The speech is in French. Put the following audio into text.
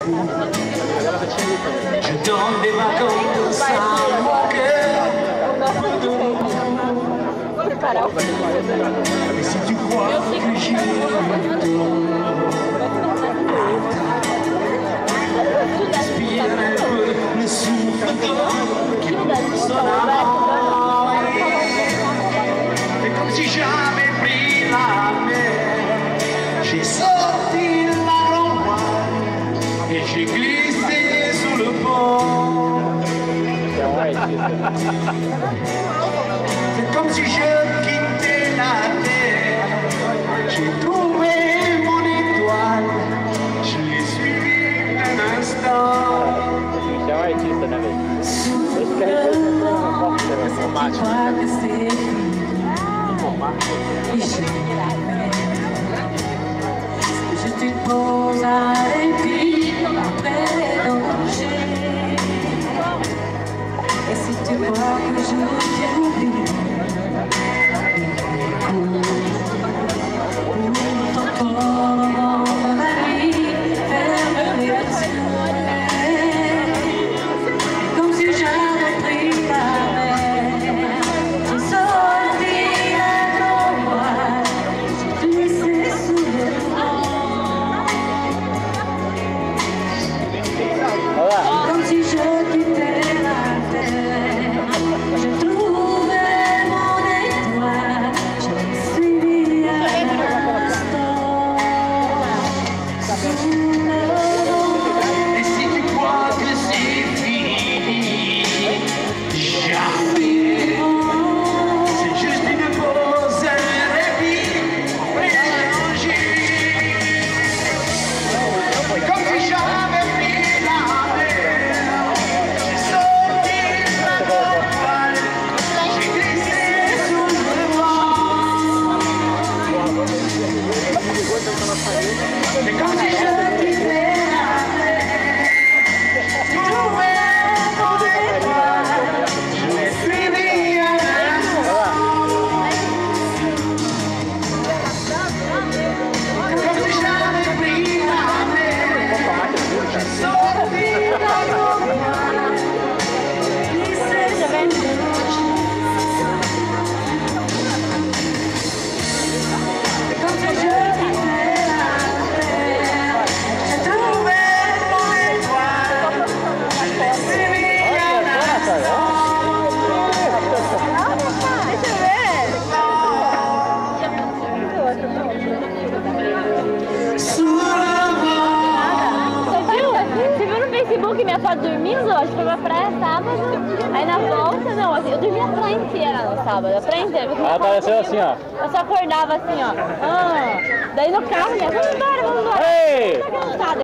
Je donne des vacances à mon cœur. Mais si tu crois que j'ai respire un peu le souffle d'or qui pousse dans la et comme si j'avais pris la mer, j'ai sorti la grande voile et j'ai glissé sous le pont. C'est comme si je quittais la terre. J'ai trouvé mon étoile, je l'ai suivie un instant. Je te pose un répit après les dangers. Et si tu vois que je t'oublie, écoute encore ma vie, ferme les yeux, comme si j'avais pris la mer. J'ai sorti la grande voile, j'ai glissé sous le vent, comme si je quittais la terre. J'ai trouvé mon étoile, je l'ai suivi à l'instant. Et si tu crois que c'est fini, jamais. C'est juste une pause, un répit, mélanger. Comme si j'avais pris la mer, j'ai sorti la grande voile, j'ai glissé sous le vent. C'est comme si je quittais la mer, j'ai trouvé mon étoile, je l'ai suivi à l'instant. Comme si j'avais pris la mer, j'ai sorti la grande voile, glissé sous le Comme si je quittais la terre, j'ai trouvé mon étoile, je l'ai suivi à l'instant. sous le vent. Você viu no Facebook minha foto dormindo? Acho que foi pra praia sábado. Aí na volta, não, assim, eu dormi a praia inteira no sábado, a praia inteira. Ela apareceu assim, ó. Eu só acordava assim, ó. Daí no carro, né? Vamos embora, vamos embora. Ei! Tô cansada.